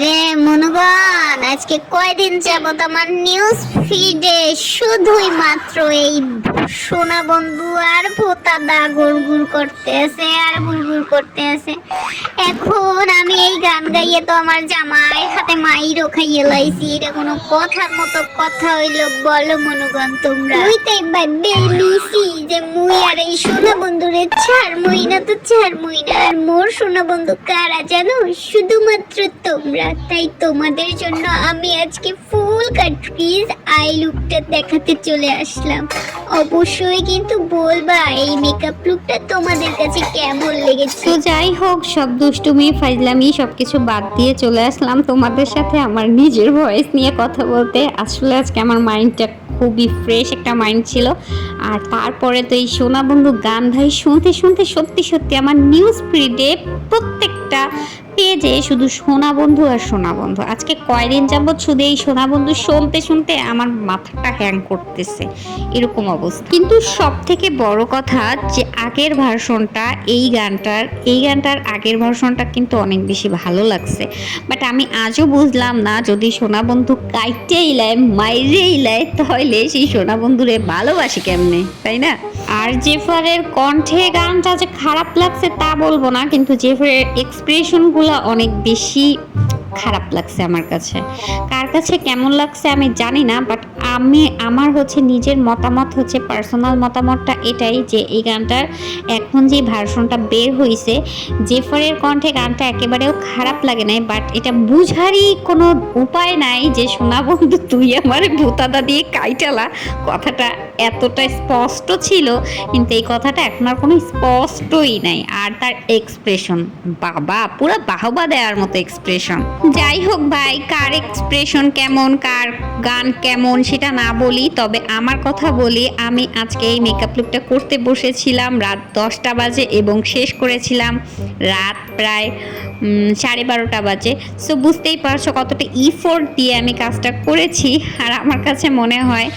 আরে মনুগণ, আজকে কয়দিন যাবত আমার নিউজ ফিডে শুধুই মাত্র এই সোনা বন্ধু আর ভোতাদা গুড়গুড় করতে আছে আর গুড়গুড় করতে আছে। এখন আমি এই গান গাইয়ে তো আমার জামাই হাতে মাইরও খাইয়ে লাইছি। এটা কোনো কথার মতো কথা হইলো? বলো মনুগণ তোমরা। মুই তাই ভাববে নিছি যে মুই আর এই সোনা বন্ধুরে ছাড়মুই না, তো ছাড়মুই না। আর মোর সোনা বন্ধু কারা জানো? শুধুমাত্র তোমরা। তাই তোমাদের জন্য আমি আজকে ফুল কাটরিজ আই লুকটা দেখাতে চলে আসলাম। অবশ্যই কিন্তু বলবা এই মেকআপ লুকটা তোমাদের কাছে কেমন লেগেছে। তো যাই হোক, সব দুষ্টুমি ফাইজলামি সবকিছু বাদ দিয়ে চলে আসলাম তোমাদের সাথে আমার নিজের ভয়েস নিয়ে কথা বলতে। আসলে আজকে আমার মাইন্ডটা খুবই ফ্রেশ একটা মাইন্ড ছিল। আর তারপরে তো এই সোনা বন্ধু গান ভাই শুনতে শুনতে সত্যি সত্যি আমার নিউজ ফিডে প্রত্যেকটা পেজে শুধু সোনা বন্ধু আর সোনা বন্ধু। আজকে কয়দিন যাবত শুধু এই সোনা বন্ধু শুনতে শুনতে আমার মাথাটা হ্যাং করতেছে, এরকম অবস্থা। কিন্তু সব থেকে বড় কথা যে আগের ভার্সনটা এই গানটার আগের ভার্সনটা কিন্তু অনেক বেশি ভালো লাগছে। বাট আমি আজও বুঝলাম না, যদি সোনা বন্ধু কাইটে ইলায় মাইরে ইলায় তাহলে সেই সোনা বন্ধুরে ভালোবাসি কেমনে, তাই না? আর জেফারের কণ্ঠে গানটা যে খারাপ লাগছে তা বলবো না, কিন্তু জেফারের এক্সপ্রেশনগুলো অনেক বেশি খারাপ লাগছে আমার কাছে। কার কাছে কেমন লাগছে আমি জানি না, বাট আমার হচ্ছে নিজের মতামত হচ্ছে, পার্সোনাল মতামতটা এটাই যে এই গানটার এখন যে ভার্সনটা বের হয়েছে জেফারের কণ্ঠে গানটা একেবারেও খারাপ লাগে নাই। বাট এটা বুঝারই কোনো উপায় নাই যে সোনা বন্ধু তুই আমার ভূতাদা দিয়ে কাইটালা, কথাটা এতটা স্পষ্ট ছিল, কিন্তু এই কথাটা এখন আর কোনো স্পষ্টই নাই। আর তার এক্সপ্রেশন বাবা পুরো বাহবা দেওয়ার মতো এক্সপ্রেশন। যাই হোক ভাই, কার এক্সপ্রেশন কেমন কার গান কেমন সেটা না বলি, তবে আমার কথা বলি। আমি আজকে এই মেকআপ লুকটা করতে বসেছিলাম রাত 10টা বাজে এবং শেষ করেছিলাম রাত প্রায় 12:30 বাজে। সো বুঝতেই পারছো কতটা ইফোর্ট দিয়ে আমি কাজটা করেছি। আর আমার কাছে মনে হয়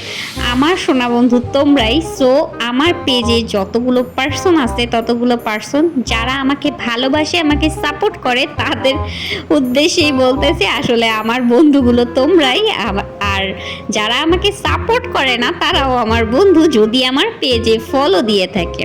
আমার সোনা বন্ধু তোমরাই। সো আমার পেজে যতগুলো পার্সন আছে ততগুলো পার্সন যারা আমাকে ভালোবাসে, আমাকে সাপোর্ট করে, তাদের উদ্দেশ্যেই বলতেছি আসলে আমার বন্ধুগুলো তোমরাই। আর যারা আমাকে সাপোর্ট করে না তারাও আমার বন্ধু, যদি আমার পেজে ফলো দিয়ে থাকে।